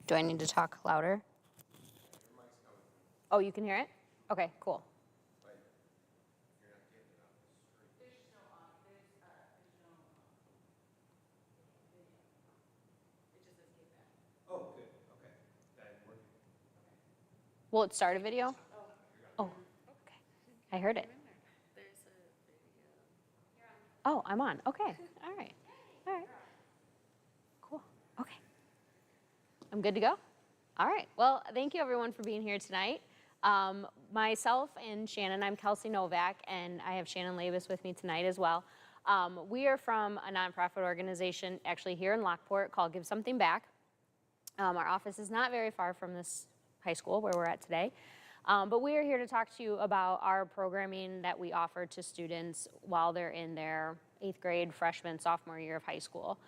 Do I need to talk louder? Oh, you can hear it? Okay, cool. Oh, good, okay. That working. Will it start a video? Oh, okay. I heard it. Oh, I'm on. Okay. All right. All right. Cool. Okay. I'm good to go? All right. Well, thank you everyone for being here tonight. Myself and Shannon, I'm Kelsey Novak, and I have Shannon Labus with me tonight as well. We are from a nonprofit organization actually here in Lockport called Give Something Back. Our office is not very far from this high school where we're at today. But we are here to talk to you about our programming that we offer to students while they're in their 8th grade, freshman, sophomore year of high school,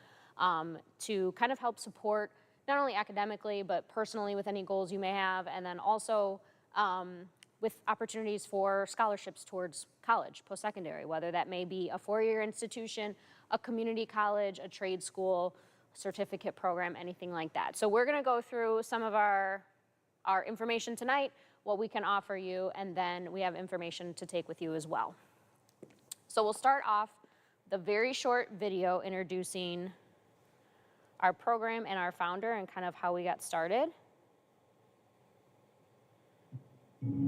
to kind of help support not only academically, but personally with any goals you may have, and then also with opportunities for scholarships towards college, post-secondary, whether that may be a 4-year institution, a community college, a trade school, certificate program, anything like that. So we're gonna go through some of our information tonight, what we can offer you, and then we have information to take with you as well. So we'll start off the very short video introducing our program and our founder and kind of how we got started. When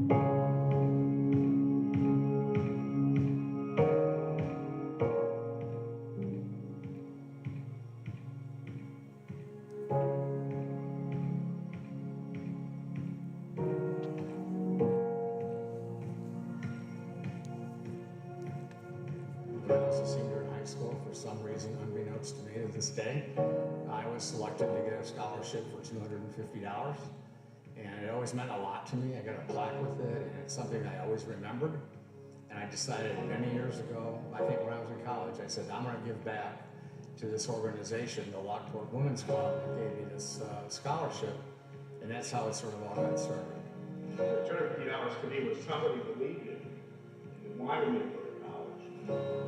I was a senior in high school, for some reason, unbeknownst to me to this day, I was selected to get a scholarship for $250. And it always meant a lot to me. I got a plaque with it, and it's something I always remembered. And I decided many years ago, I think when I was in college, I said, I'm gonna give back to this organization, the Lockport Women's Club, that gave me this scholarship. And that's how it sort of all got started. $250 to me was somebody believed in me and wanted me to go to college,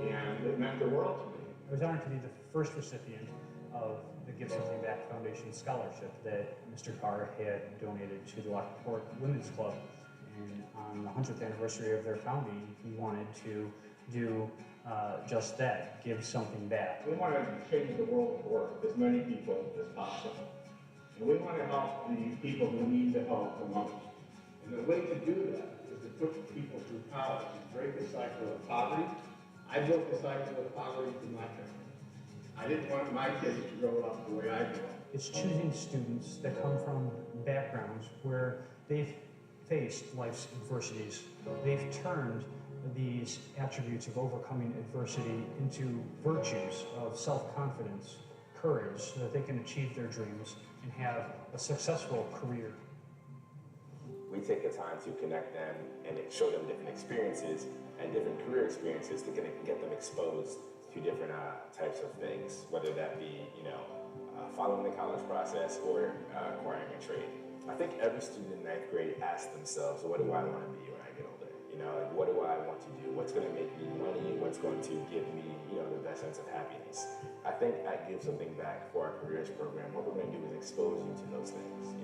and it meant the world to me. I was honored to be the first recipient of the Give Something Back Foundation scholarship that Mr. Carr had donated to the Lockport Women's Club. And on the 100th anniversary of their founding, he wanted to do just that, give something back. We want to change the world of work, as many people as possible. And we want to help the people who need the help the most. And the way to do that is to put people through college and break the cycle of poverty. I broke the cycle of poverty through my family. I didn't want my kids to grow up the way I grew up. It's choosing students that come from backgrounds where they've faced life's adversities. They've turned these attributes of overcoming adversity into virtues of self-confidence, courage, so that they can achieve their dreams and have a successful career. We take the time to connect them and show them different experiences and different career experiences to get them exposed to different types of things, whether that be, following the college process or acquiring a trade. I think every student in 9th grade asks themselves, what do I want to be when I get older? What do I want to do? What's going to make me money? What's going to give me, the best sense of happiness? I think at Give Something Back for our careers program, what we're going to do is expose you to those things,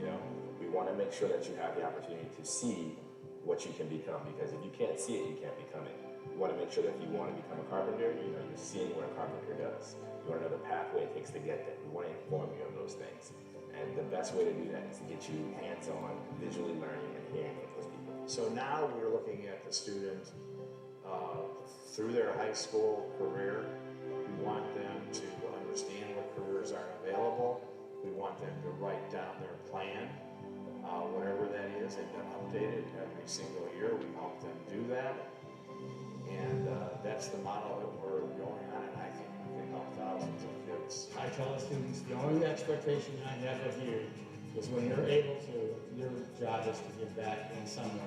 We want to make sure that you have the opportunity to see what you can become, because if you can't see it, you can't become it. You want to make sure that if you want to become a carpenter, you're seeing what a carpenter does. You want to know the pathway it takes to get there. We want to inform you of those things. And the best way to do that is to get you hands-on, visually learning and hearing from those people. So now we're looking at the student through their high school career. We want them to understand what careers are available. We want them to write down their plan, whatever that is, and then update it every single year. We help them do that. And that's the model that we're going on, and I think we can help thousands of kids. I tell the students, the only expectation I have of you is when you're able to, your job is to give back in some way.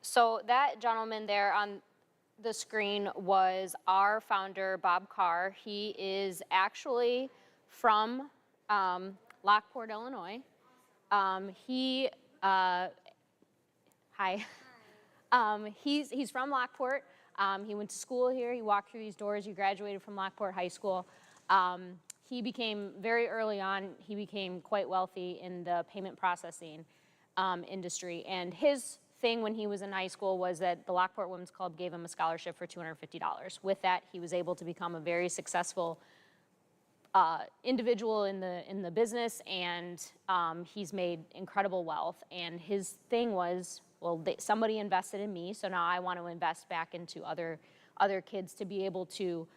So that gentleman there on the screen was our founder, Bob Carr. He is actually from Lockport, Illinois. He, hi. He's from Lockport. He went to school here. He walked through these doors. He graduated from Lockport High School. He became, very early on, he became quite wealthy in the payment processing industry. And his thing when he was in high school was that the Lockport Women's Club gave him a scholarship for $250. With that, he was able to become a very successful individual in the business, and he's made incredible wealth. And his thing was, well, somebody invested in me, so now I want to invest back into other kids to be able to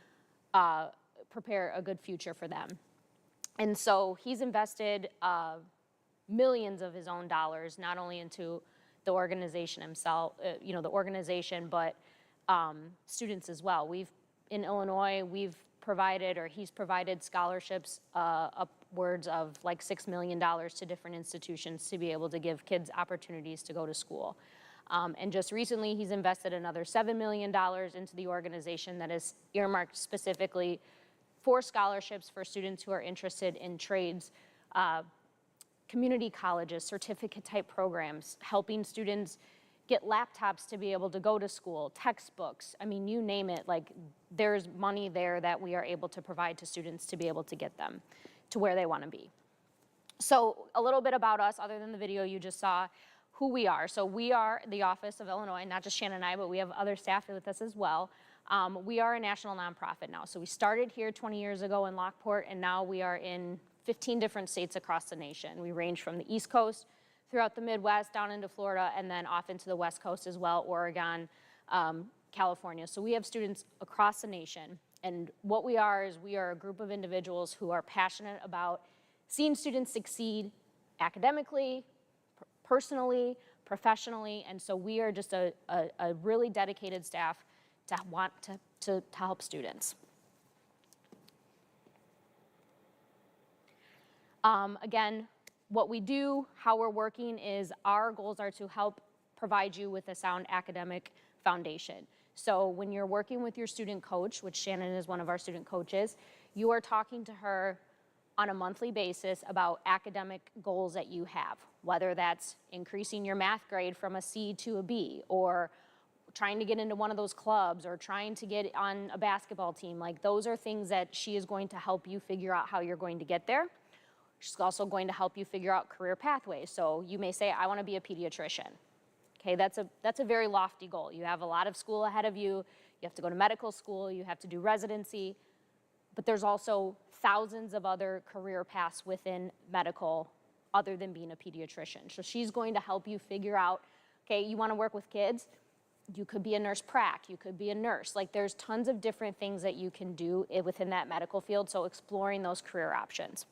prepare a good future for them. And so he's invested millions of his own dollars, not only into the organization himself, the organization, but students as well. In Illinois, he's provided scholarships upwards of like $6 million to different institutions to be able to give kids opportunities to go to school. And just recently, he's invested another $7 million into the organization that is earmarked specifically for scholarships for students who are interested in trades, community colleges, certificate-type programs, helping students get laptops to be able to go to school, textbooks, I mean, you name it, like there's money there that we are able to provide to students to be able to get them to where they want to be. So a little bit about us, other than the video you just saw, who we are. So we are the Office of Illinois, not just Shannon and I, but we have other staff with us as well. We are a national nonprofit now. So we started here 20 years ago in Lockport, and now we are in 15 different states across the nation. We range from the East Coast throughout the Midwest, down into Florida, and then off into the West Coast as well, Oregon, California. So we have students across the nation. And what we are is we are a group of individuals who are passionate about seeing students succeed academically, personally, professionally. And so we are just a really dedicated staff to want to help students. Again, what we do, how we're working is our goals are to help provide you with a sound academic foundation. So when you're working with your student coach, which Shannon is one of our student coaches, you are talking to her on a monthly basis about academic goals that you have, whether that's increasing your math grade from a C to a B, or trying to get into one of those clubs, or trying to get on a basketball team. Like, those are things that she is going to help you figure out how you're going to get there. She's also going to help you figure out career pathways. So you may say, I want to be a pediatrician. Okay, that's a very lofty goal. You have a lot of school ahead of you. You have to go to medical school. You have to do residency. But there's also thousands of other career paths within medical other than being a pediatrician. So she's going to help you figure out, okay, you want to work with kids? You could be a nurse prac. You could be a nurse. Like, there's tons of different things that you can do within that medical field. So exploring those career options.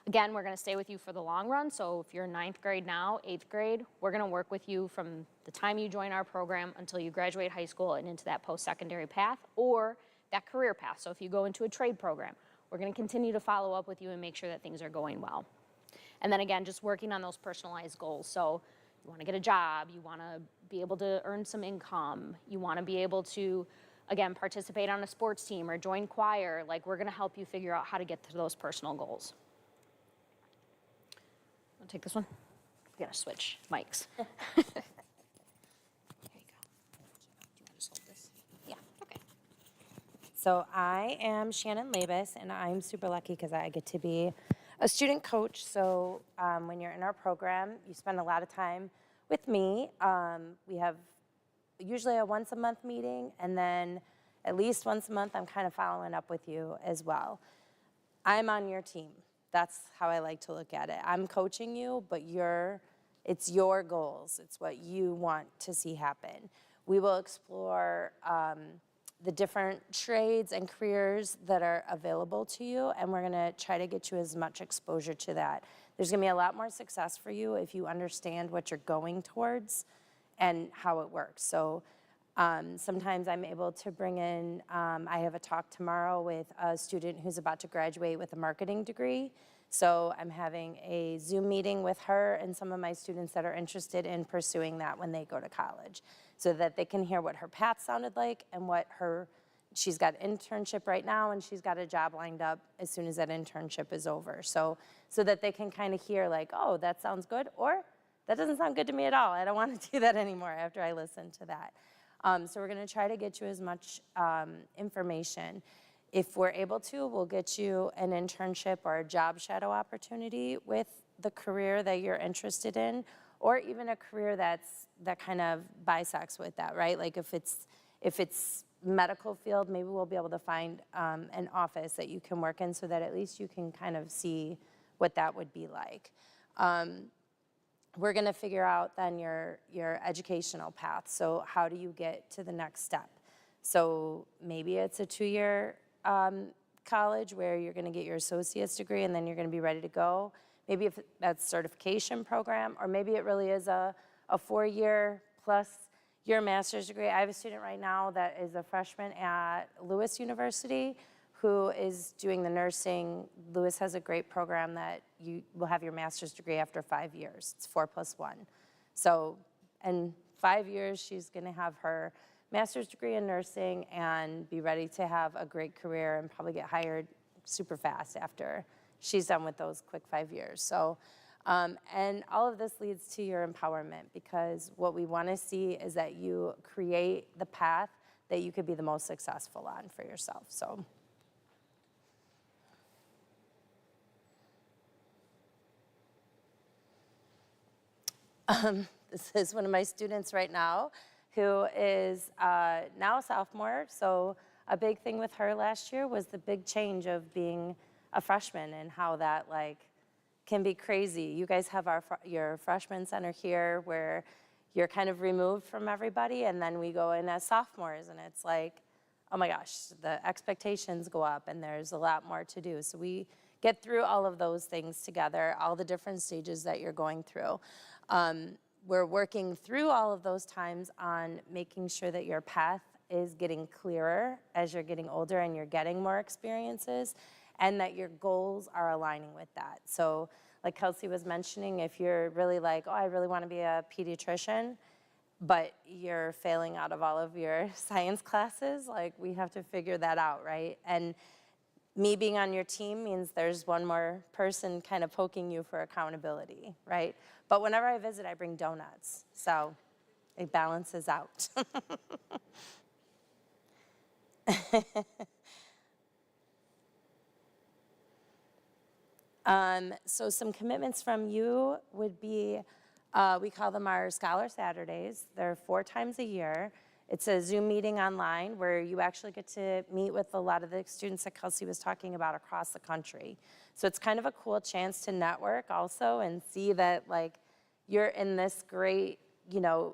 Again, we're going to stay with you for the long run. So if you're in 9th grade now, 8th grade, we're going to work with you from the time you join our program until you graduate high school and into that post-secondary path or that career path. So if you go into a trade program, we're going to continue to follow up with you and make sure that things are going well. And then again, just working on those personalized goals. So you want to get a job, you want to be able to earn some income, you want to be able to, again, participate on a sports team or join choir. Like, we're going to help you figure out how to get to those personal goals. I'll take this one. We gotta switch mics. Here you go. Do you want to just hold this? Yeah, okay. So I am Shannon Labus, and I'm super lucky because I get to be a student coach. So when you're in our program, you spend a lot of time with me. We have usually a once-a-month meeting, and then at least once a month, I'm kind of following up with you as well. I'm on your team. That's how I like to look at it. I'm coaching you, but it's your goals. It's what you want to see happen. We will explore the different trades and careers that are available to you, and we're gonna try to get you as much exposure to that. There's gonna be a lot more success for you if you understand what you're going towards and how it works. So sometimes I'm able to bring in, I have a talk tomorrow with a student who's about to graduate with a marketing degree. So I'm having a Zoom meeting with her and some of my students that are interested in pursuing that when they go to college, so that they can hear what her path sounded like and what her she's got internship right now, and she's got a job lined up as soon as that internship is over. So that they can kind of hear like, oh, that sounds good, or that doesn't sound good to me at all. I don't want to do that anymore after I listen to that. So we're going to try to get you as much information. If we're able to, we'll get you an internship or a job shadow opportunity with the career that you're interested in, or even a career that kind of bisects with that, right? Like if it's medical field, maybe we'll be able to find an office that you can work in so that at least you can kind of see what that would be like. We're gonna figure out then your educational path. So how do you get to the next step? So maybe it's a 2-year college where you're gonna get your associate's degree and then you're gonna be ready to go. Maybe if that's certification program, or maybe it really is a 4-year plus your master's degree. I have a student right now that is a freshman at Lewis University who is doing the nursing. Lewis has a great program that you will have your master's degree after 5 years. It's 4+1. So in 5 years, she's gonna have her master's degree in nursing and be ready to have a great career and probably get hired super fast after she's done with those quick 5 years. So, and all of this leads to your empowerment, because what we wanna see is that you create the path that you could be the most successful on for yourself, so. This is one of my students right now who is now a sophomore. So a big thing with her last year was the big change of being a freshman and how that can be crazy. You guys have your freshman center here where you're kind of removed from everybody, and then we go in as sophomores, and it's like, oh my gosh, the expectations go up and there's a lot more to do. So we get through all of those things together, all the different stages that you're going through. We're working through all of those times on making sure that your path is getting clearer as you're getting older and you're getting more experiences, and that your goals are aligning with that. So like Kelsey was mentioning, if you're really like, oh, I really want to be a pediatrician, but you're failing out of all of your science classes, like we have to figure that out, right? And me being on your team means there's one more person kind of poking you for accountability, right? But whenever I visit, I bring donuts, so it balances out. So some commitments from you would be, we call them our Scholar Saturdays. They're 4 times a year. It's a Zoom meeting online where you actually get to meet with a lot of the students that Kelsey was talking about across the country. So it's kind of a cool chance to network also and see that like you're in this great,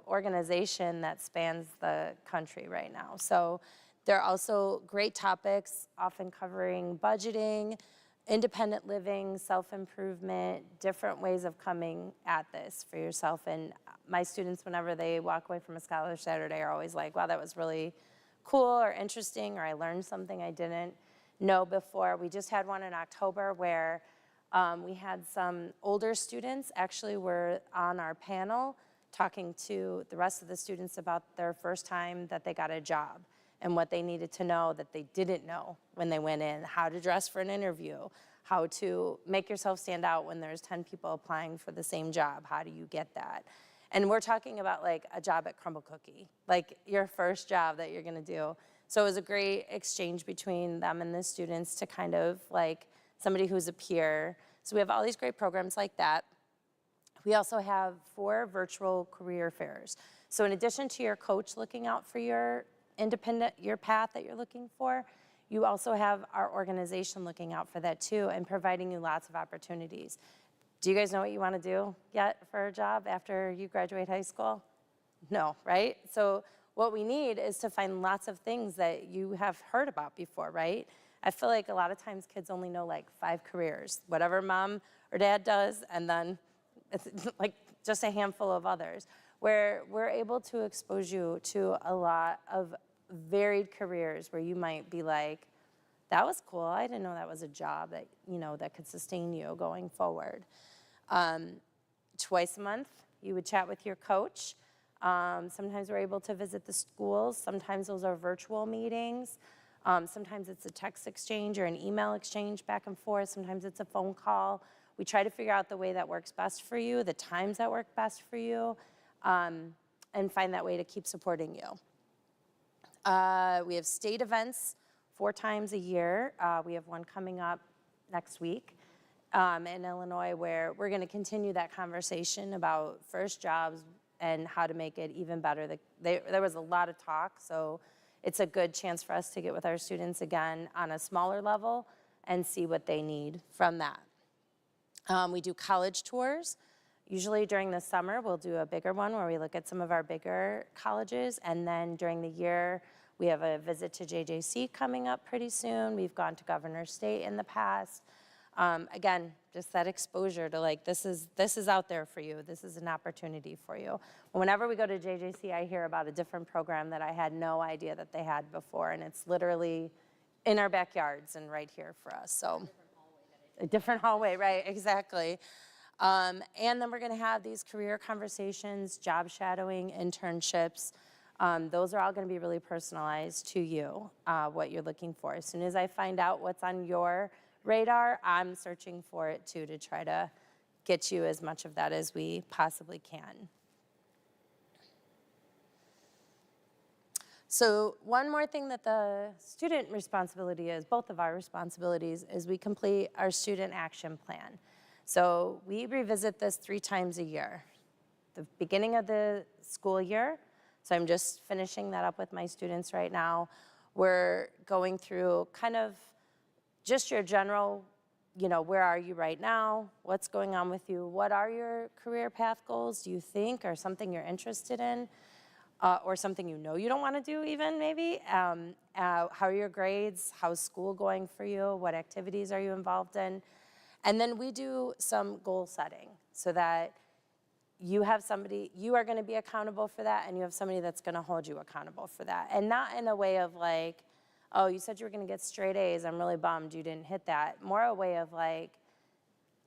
organization that spans the country right now. So there are also great topics, often covering budgeting, independent living, self-improvement, different ways of coming at this for yourself. And my students, whenever they walk away from a Scholar Saturday, are always like, wow, that was really cool or interesting, or I learned something I didn't know before. We just had one in October where we had some older students actually were on our panel talking to the rest of the students about their first time that they got a job and what they needed to know that they didn't know when they went in, how to dress for an interview, how to make yourself stand out when there's 10 people applying for the same job. How do you get that? And we're talking about like a job at Crumble Cookie, like your first job that you're gonna do. So it was a great exchange between them and the students to kind of like somebody who's a peer. So we have all these great programs like that. We also have 4 virtual career fairs. So in addition to your coach looking out for your path that you're looking for, you also have our organization looking out for that too and providing you lots of opportunities. Do you guys know what you want to do yet for a job after you graduate high school? No, right? So what we need is to find lots of things that you have heard about before, right? I feel like a lot of times kids only know like 5 careers, whatever mom or dad does, and then it's like just a handful of others, where we're able to expose you to a lot of varied careers where you might be like, that was cool, I didn't know that was a job that, that could sustain you going forward. Twice a month, you would chat with your coach. Sometimes we're able to visit the schools. Sometimes those are virtual meetings. Sometimes it's a text exchange or an email exchange back and forth. Sometimes it's a phone call. We try to figure out the way that works best for you, the times that work best for you, and find that way to keep supporting you. We have state events 4 times a year. We have one coming up next week in Illinois where we're going to continue that conversation about first jobs and how to make it even better. There was a lot of talk, so it's a good chance for us to get with our students again on a smaller level and see what they need from that. We do college tours. Usually during the summer, we'll do a bigger one where we look at some of our bigger colleges, and then during the year, we have a visit to JJC coming up pretty soon. We've gone to Governor State in the past. Again, just that exposure to like, this is out there for you. This is an opportunity for you. Whenever we go to JJC, I hear about a different program that I had no idea that they had before, and it's literally in our backyards and right here for us. So, a different hallway, right? Exactly. And then we're going to have these career conversations, job shadowing, internships. Those are all going to be really personalized to you, what you're looking for. As soon as I find out what's on your radar, I'm searching for it too to try to get you as much of that as we possibly can. So one more thing that the student responsibility is, both of our responsibilities, is we complete our student action plan. So we revisit this 3 times a year. The beginning of the school year, so I'm just finishing that up with my students right now. We're going through kind of just your general, where are you right now? What's going on with you? What are your career path goals, do you think, or something you're interested in? Or something you don't want to do even, maybe. How are your grades? How's school going for you? What activities are you involved in? And then we do some goal setting so that you have somebody, you are going to be accountable for that, and you have somebody that's going to hold you accountable for that. And not in a way of like, oh, you said you were going to get straight A's. I'm really bummed you didn't hit that. More a way of like,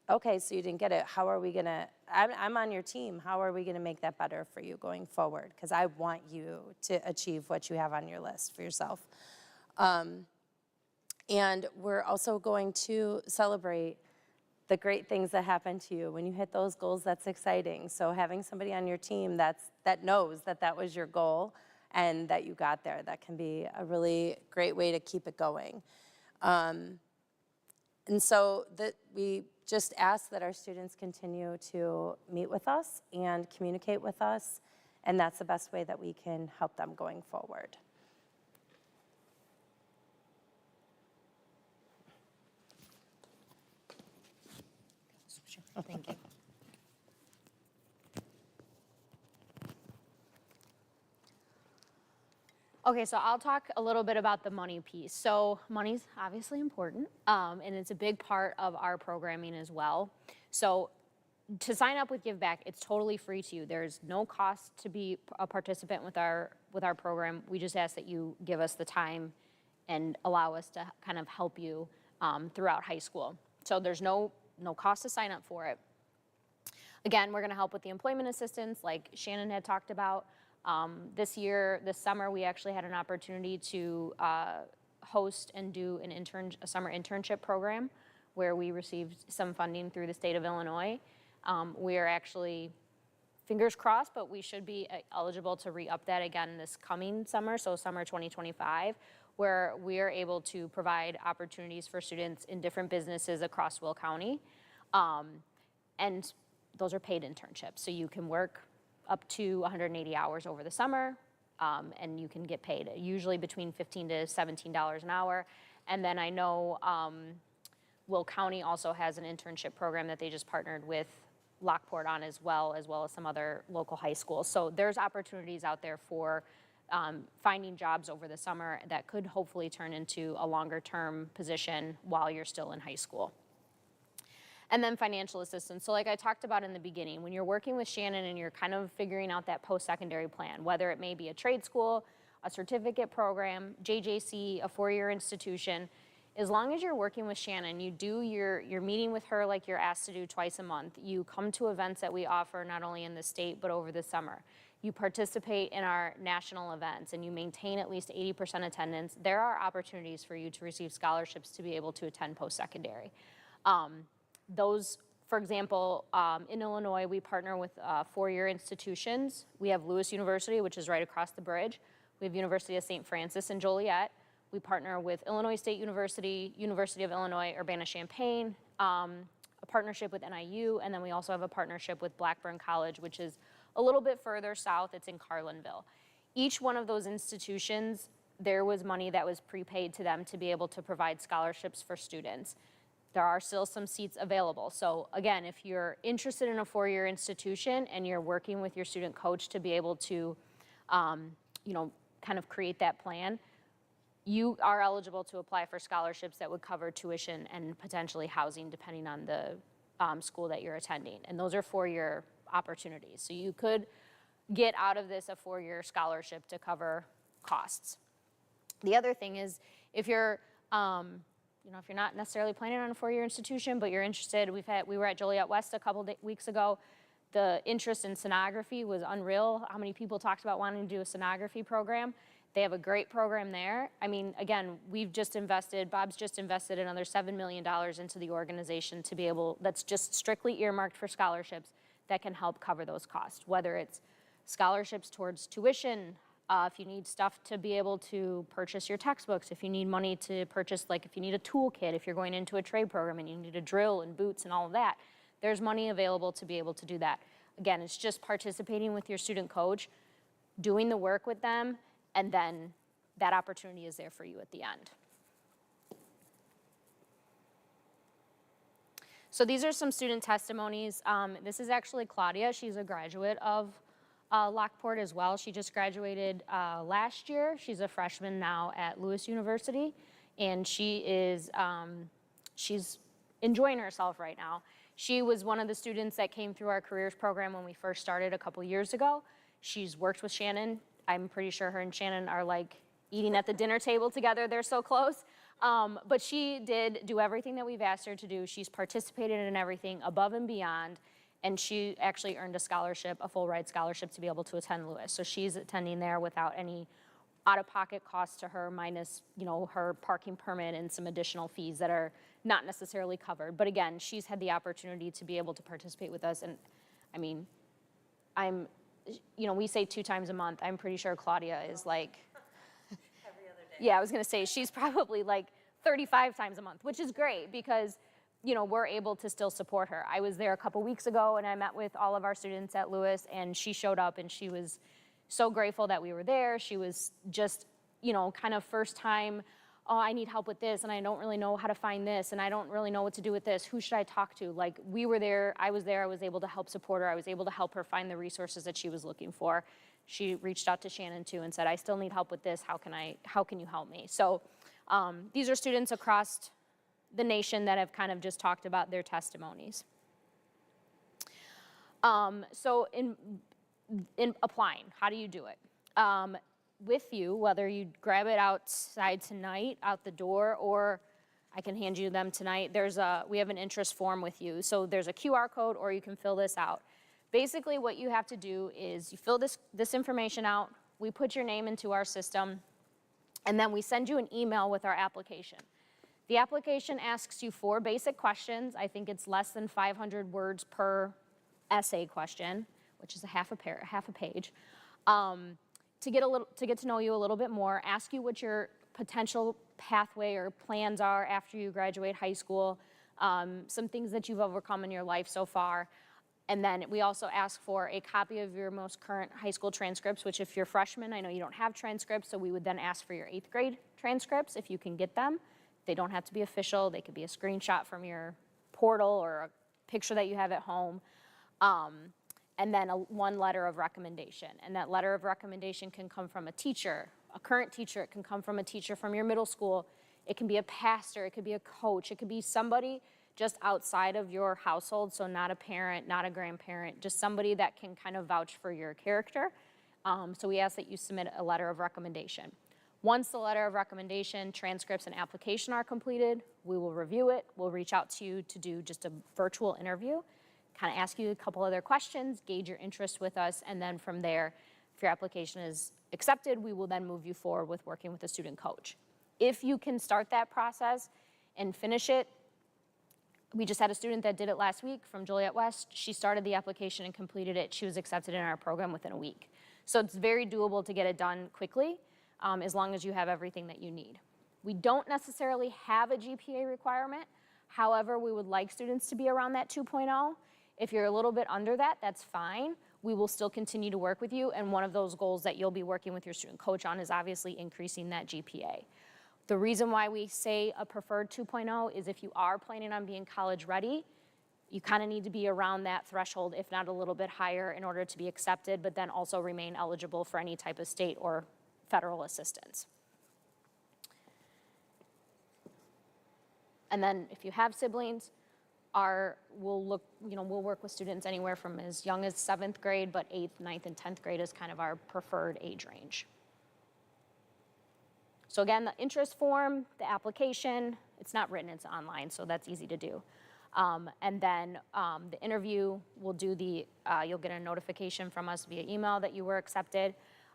okay, so you didn't get it. How are we going to, I'm on your team. How are we going to make that better for you going forward? Because I want you to achieve what you have on your list for yourself. And we're also going to celebrate the great things that happen to you. When you hit those goals, that's exciting. So having somebody on your team that knows that was your goal and that you got there, that can be a really great way to keep it going. And so we just ask that our students continue to meet with us and communicate with us, and that's the best way that we can help them going forward. Thank you. Okay, so I'll talk a little bit about the money piece. So money's obviously important, and it's a big part of our programming as well. So to sign up with Give Back, it's totally free to you. There's no cost to be a participant with our program. We just ask that you give us the time and allow us to kind of help you throughout high school. So there's no cost to sign up for it. Again, we're going to help with the employment assistance like Shannon had talked about. This summer, we actually had an opportunity to host and do a summer internship program where we received some funding through the state of Illinois. We are actually, fingers crossed, but we should be eligible to re-up that again this coming summer, so summer 2025, where we are able to provide opportunities for students in different businesses across Will County. And those are paid internships, so you can work up to 180 hours over the summer, and you can get paid usually between $15 to $17 an hour. And then I know Will County also has an internship program that they just partnered with Lockport on as well as some other local high schools. So there's opportunities out there for finding jobs over the summer that could hopefully turn into a longer term position while you're still in high school. And then financial assistance. So like I talked about in the beginning, when you're working with Shannon and you're kind of figuring out that post-secondary plan, whether it may be a trade school, a certificate program, JJC, a 4-year institution, as long as you're working with Shannon, you're meeting with her like you're asked to do twice a month. You come to events that we offer not only in the state but over the summer. you participate in our national events, and you maintain at least 80% attendance, there are opportunities for you to receive scholarships to be able to attend post-secondary. Those, for example, in Illinois, we partner with four-year institutions. We have Lewis University, which is right across the bridge. We have University of St. Francis in Joliet. We partner with Illinois State University, University of Illinois Urbana-Champaign, a partnership with NIU, and then we also have a partnership with Blackburn College, which is a little bit further south. It's in Carlinville. Each one of those institutions, there was money that was prepaid to them to be able to provide scholarships for students. There are still some seats available. So again, if you're interested in a four-year institution and you're working with your student coach to be able to, kind of create that plan, you are eligible to apply for scholarships that would cover tuition and potentially housing depending on the school that you're attending. And those are four-year opportunities. So you could get out of this a four-year scholarship to cover costs. The other thing is if you're, if you're not necessarily planning on a four-year institution, but you're interested, we were at Joliet West a couple weeks ago. The interest in sonography was unreal. How many people talked about wanting to do a sonography program? They have a great program there. I mean, again, Bob's just invested another $7 million into the organization to be able, that's just strictly earmarked for scholarships that can help cover those costs, whether it's scholarships towards tuition, if you need stuff to be able to purchase your textbooks, if you need money to purchase, like if you need a toolkit, if you're going into a trade program and you need a drill and boots and all of that, there's money available to be able to do that. Again, it's just participating with your student coach, doing the work with them, and then that opportunity is there for you at the end. So these are some student testimonies. This is actually Claudia. She's a graduate of Lockport as well. She just graduated last year. She's a freshman now at Lewis University, and she is, she's enjoying herself right now. She was one of the students that came through our careers program when we first started a couple years ago. She's worked with Shannon. I'm pretty sure her and Shannon are like eating at the dinner table together. They're so close. But she did do everything that we've asked her to do. She's participated in everything above and beyond. And she actually earned a scholarship, a full ride scholarship to be able to attend Lewis. So she's attending there without any out-of-pocket costs to her, minus, her parking permit and some additional fees that are not necessarily covered. But again, she's had the opportunity to be able to participate with us. And I mean, we say 2 times a month. I'm pretty sure Claudia is like, every other day. Yeah, I was gonna say she's probably like 35 times a month, which is great because we're able to still support her. I was there a couple weeks ago and I met with all of our students at Lewis, and she showed up and she was so grateful that we were there. She was just, kind of first time, oh, I need help with this and I don't really know how to find this and I don't really know what to do with this. Who should I talk to? Like, we were there, I was able to help support her. I was able to help her find the resources that she was looking for. She reached out to Shannon too and said, I still need help with this. How can you help me? So these are students across the nation that have kind of just talked about their testimonies. So in applying, how do you do it? With you, whether you grab it outside tonight, out the door, or I can hand you them tonight, we have an interest form with you. So there's a QR code, or you can fill this out. Basically what you have to do is you fill this information out, we put your name into our system, and then we send you an email with our application. The application asks you 4 basic questions. I think it's less than 500 words per essay question, which is half a page. To get to know you a little bit more, ask you what your potential pathway or plans are after you graduate high school, some things that you've overcome in your life so far. And then we also ask for a copy of your most current high school transcripts, which if you're freshmen, I know you don't have transcripts, so we would then ask for your 8th grade transcripts if you can get them. They don't have to be official. They could be a screenshot from your portal or a picture that you have at home. And then one letter of recommendation. And that letter of recommendation can come from a teacher, a current teacher. It can come from a teacher from your middle school. It can be a pastor. It could be a coach. It could be somebody just outside of your household, so not a parent, not a grandparent, just somebody that can kind of vouch for your character. So we ask that you submit a letter of recommendation. Once the letter of recommendation, transcripts, and application are completed, we will review it. We'll reach out to you to do just a virtual interview, kind of ask you a couple other questions, gauge your interest with us, and then from there, If your application is accepted, we will then move you forward with working with a student coach. If you can start that process and finish it, we just had a student that did it last week from Joliet West. She started the application and completed it. She was accepted in our program within a week. So it's very doable to get it done quickly, as long as you have everything that you need. We don't necessarily have a GPA requirement. However, we would like students to be around that 2.0. If you're a little bit under that, that's fine. We will still continue to work with you, and one of those goals that you'll be working with your student coach on is obviously increasing that GPA. The reason why we say a preferred 2.0 is if you are planning on being college ready, you kind of need to be around that threshold, if not a little bit higher, in order to be accepted, but then also remain eligible for any type of state or federal assistance. And then if you have siblings, we'll work with students anywhere from as young as 7th grade, but 8th, 9th, and 10th grade is kind of our preferred age range. So again, the interest form, the application, it's not written, it's online, so that's easy to do. And then the interview, you'll get a notification from us via email that you were accepted.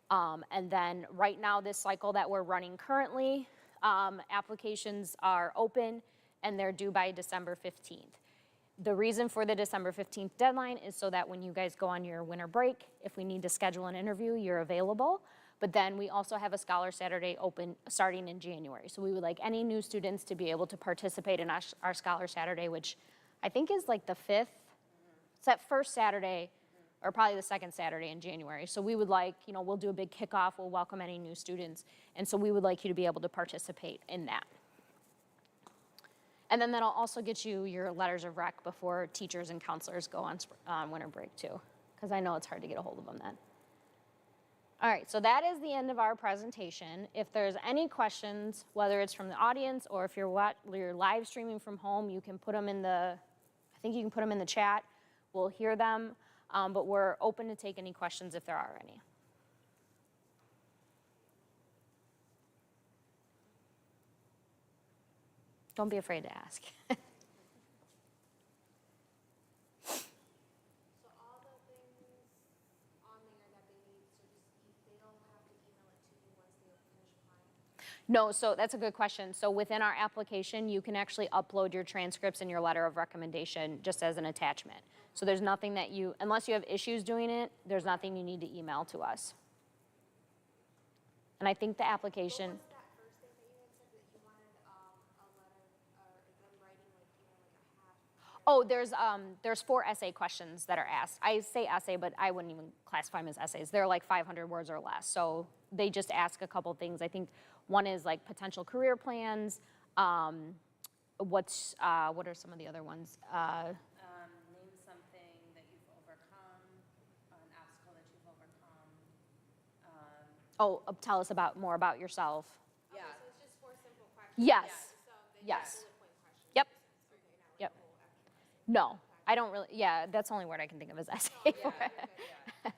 And then right now, this cycle that we're running currently, applications are open and they're due by December 15th. The reason for the December 15th deadline is so that when you guys go on your winter break, if we need to schedule an interview, you're available. But then we also have a Scholar Saturday open starting in January. So we would like any new students to be able to participate in our Scholar Saturday, which I think is like the 5th. It's that first Saturday, or probably the second Saturday in January. So we would like, we'll do a big kickoff, we'll welcome any new students. And so we would like you to be able to participate in that. And then that'll also get you your letters of rec before teachers and counselors go on winter break too, because I know it's hard to get a hold of them then. All right, so that is the end of our presentation. If there's any questions, whether it's from the audience or if you're live streaming from home, you can put them in the chat. We'll hear them, but we're open to take any questions if there are any. Don't be afraid to ask. No, so that's a good question. So within our application, you can actually upload your transcripts and your letter of recommendation just as an attachment. So there's nothing that unless you have issues doing it, there's nothing you need to email to us. And I think the application. What was that first thing that you had said that you wanted a letter or them writing like a half? Oh, there's 4 essay questions that are asked. I say essay, but I wouldn't even classify them as essays. They're like 500 words or less. So they just ask a couple things. I think one is like potential career plans. What are some of the other ones? Name something that you've overcome, an obstacle that you've overcome. Tell us more about yourself. Yeah. Okay, so it's just 4 simple questions. Yes. So they Yes. bullet point questions. Yep. Okay, not like Yep. a whole application. No, I don't really. Yeah, that's the only word I can think of as essay for it.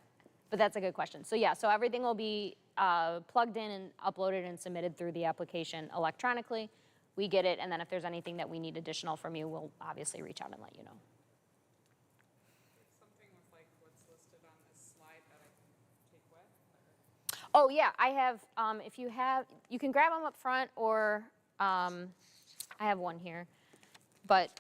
But that's a good question. So yeah, so everything will be plugged in and uploaded and submitted through the application electronically. We get it, and then if there's anything that we need additional from you, we'll obviously reach out and let you know. It's something with like what's listed on this slide that I can take with? Oh yeah, I have, you can grab them up front or I have one here. But,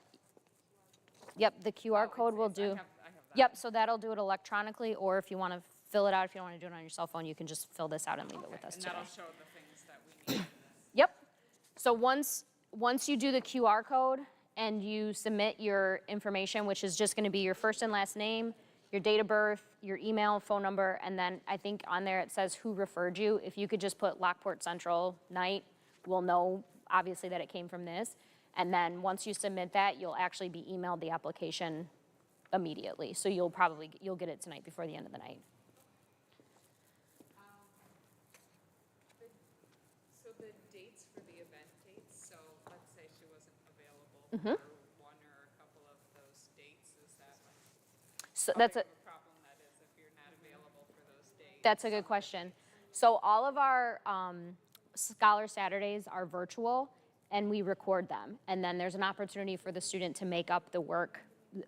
yep, the QR code will do. I have that. Yep, so that'll do it electronically, or if you want to fill it out, if you don't want to do it on your cell phone, you can just fill this out and leave it with us And today. that'll show the things that we need in this. Yep. So once you do the QR code and you submit your information, which is just going to be your first and last name, your date of birth, your email, phone number, and then I think on there it says who referred you. If you could just put Lockport Central Knight, we'll know obviously that it came from this. And then once you submit that, you'll actually be emailed the application immediately. So you'll get it tonight before the end of the night. So the dates for the event dates, so let's say she wasn't available for one or a couple of those dates, is that like So how that's big a of a problem that is if you're not available for those dates? That's a good question. So all of our Scholar Saturdays are virtual, and we record them. And then there's an opportunity for the student to make up the work,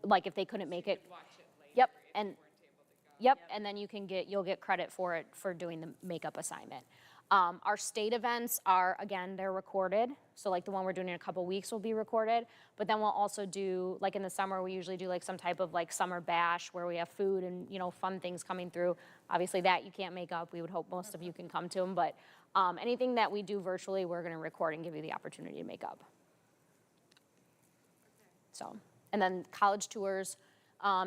like if they couldn't make it. Watch it later Yep, if and you weren't able to go. Yep, and then you'll get credit for it for doing the makeup assignment. Our state events are, again, they're recorded. So like the one we're doing in a couple weeks will be recorded. But then we'll also do, like in the summer, we usually do like some type of like summer bash where we have food and, you know, fun things coming through. Obviously that you can't make up. We would hope most of you can come to them. But anything that we do virtually, we're going to record and give you the opportunity to make up. So, and then college tours.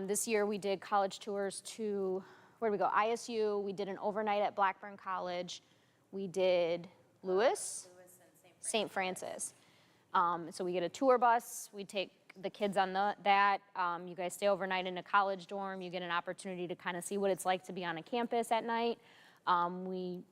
This year we did college tours to, where did we go? ISU. We did an overnight at Blackburn College. We did Lewis and St. Francis. So we get a tour bus. We take the kids on that. You guys stay overnight in a college dorm. You get an opportunity to kind of see what it's like to be on a campus at night. We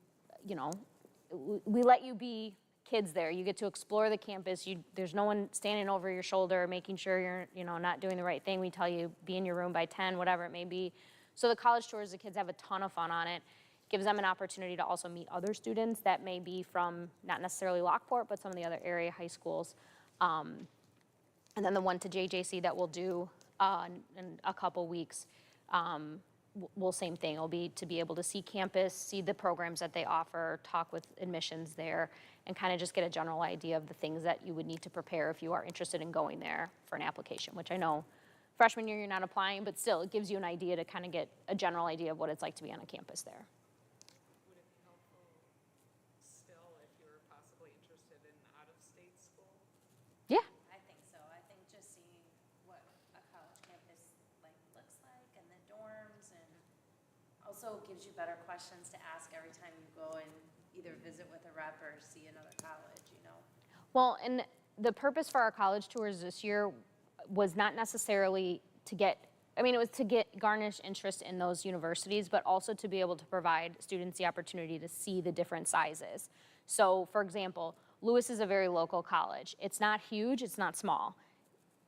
let you be kids there. You get to explore the campus. There's no one standing over your shoulder making sure you're not doing the right thing. We tell you be in your room by 10, whatever it may be. So the college tours, the kids have a ton of fun on it. Gives them an opportunity to also meet other students that may be from not necessarily Lockport, but some of the other area high schools. And then the one to JJC that we'll do in a couple weeks, same thing. It'll be to be able to see campus, see the programs that they offer, talk with admissions there, and kind of just get a general idea of the things that you would need to prepare if you are interested in going there for an application, which I know freshman year you're not applying, but still it gives you an idea to kind of get a general idea of what it's like to be on a campus there. Would it be helpful still if you were possibly interested in out-of-state school? Yeah. I think so. I think just seeing what a college campus looks like and the dorms, and also gives you better questions to ask every time you go and either visit with a rep or see another college, you know. Well, and the purpose for our college tours this year was not necessarily to get, it was to garnish interest in those universities, but also to be able to provide students the opportunity to see the different sizes. So, for example, Lewis is a very local college. It's not huge, it's not small.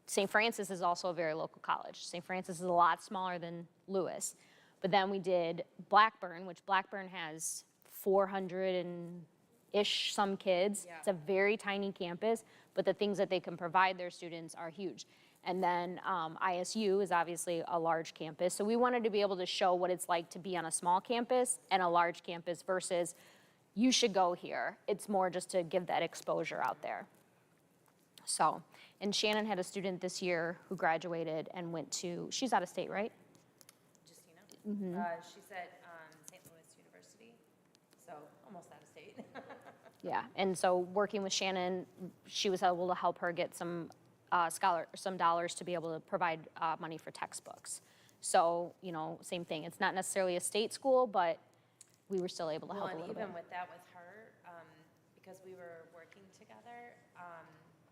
St. Francis is also a very local college. St. Francis is a lot smaller than Lewis. But then we did Blackburn, which Blackburn has 400-ish some kids. Yeah. It's a very tiny campus, but the things that they can provide their students are huge. And then ISU is obviously a large campus. So we wanted to be able to show what it's like to be on a small campus and a large campus versus you should go here. It's more just to give that exposure out there. So, and Shannon had a student this year who graduated and went to, she's out of state, right? Justina? Mm-hmm. She's at St. Louis University, so almost out of state. Yeah, and so working with Shannon, she was able to help her get some dollars to be able to provide money for textbooks. So, same thing. It's not necessarily a state school, but we were still able to help a little bit. And even with that, with her, because we were working together,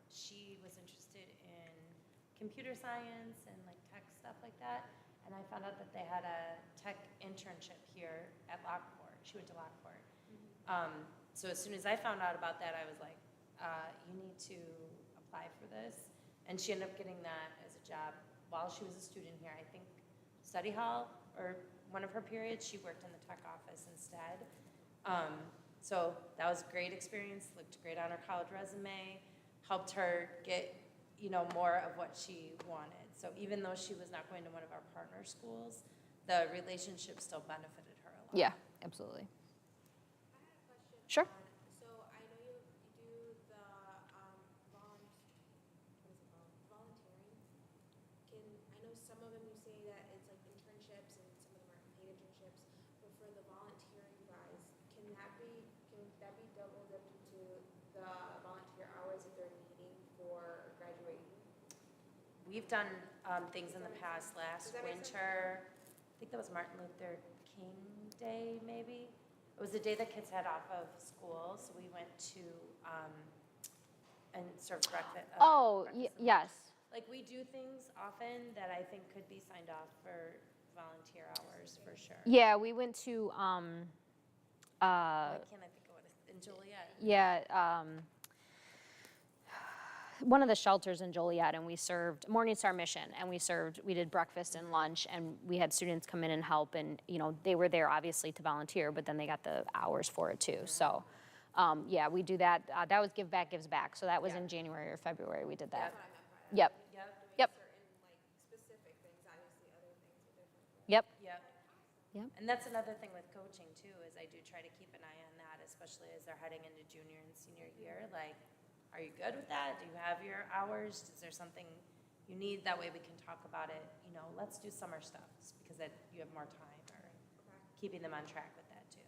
she was interested in computer science and tech stuff like that. And I found out that they had a tech internship here at Lockport. She went to Lockport. So as soon as I found out about that, I was like, you need to apply for this. And she ended up getting that as a job while she was a student here. I think study hall or one of her periods, she worked in the tech office instead. So that was a great experience, looked great on her college resume, helped her get, more of what she wanted. So even though she was not going to one of our partner schools, the relationship still benefited her a lot. Yeah, absolutely. I had a question. Sure. So I know you do the volunteering. I know some of them you say that it's like internships and some of them are paid internships, but for the volunteering guys, can that be double dipped into the volunteer hours that they're needing for graduating? We've done things in the past. Last winter, I think that was Martin Luther King Day, maybe. It was the day that kids had off of school, so we went to and served breakfast. Yes. We do things often that I think could be signed off for volunteer hours for sure. Yeah, we went to, Why can't I think of what it's in Joliet? yeah, one of the shelters in Joliet, and we served Morning Star Mission, and we did breakfast and lunch, and we had students come in and help, and they were there obviously to volunteer, but then they got the hours for it too. So, yeah, we do that. That was Give Back Gives Back. So that was in January or February we did that. That's what I meant by that. Yep. Yep. Certain specific things, obviously other things are different. Yep. Yep. Yep. And that's another thing with coaching too, is I do try to keep an eye on that, especially as they're heading into junior and senior year. Like, are you good with that? Do you have your hours? Is there something you need? That way we can talk about it, you know, let's do summer stuff because that you have more time, or keeping them on track with that too.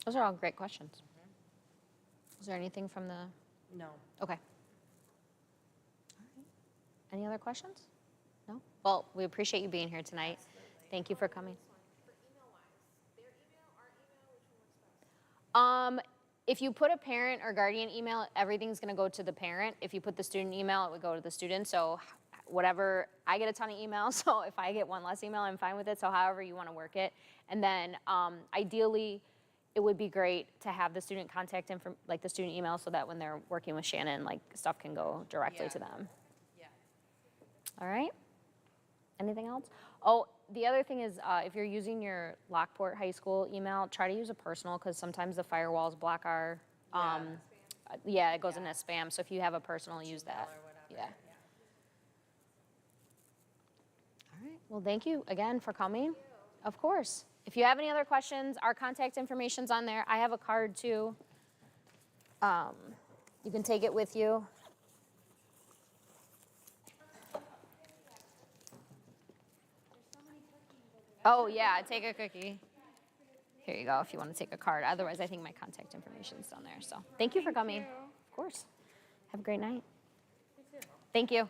Those are all great questions. Is there anything from the, No. okay. All right. Any other questions? No? Well, we appreciate you being here tonight. Thank you for coming. For email-wise, their email, our email, which one works best? If you put a parent or guardian email, everything's going to go to the parent. If you put the student email, it would go to the student. So whatever, I get a ton of emails, so if I get one less email, I'm fine with it. So however you want to work it. And then ideally, it would be great to have the student contact like the student email, so that when they're working with Shannon, like stuff can go directly to them. Yeah. All right? Anything else? Oh, the other thing is, if you're using your Lockport High School email, try to use a personal, because sometimes the firewalls block our, yeah, it goes into spam. So if you have a personal, use that. Or whatever. Yeah. All right. Well, thank you again for coming. Of course. If you have any other questions, our contact information's on there. I have a card too. You can take it with you. Oh, yeah, take a cookie. Here you go if you want to take a card. Otherwise, I think my contact information's down there. So thank you for coming. Of course. Have a great night. Thank you.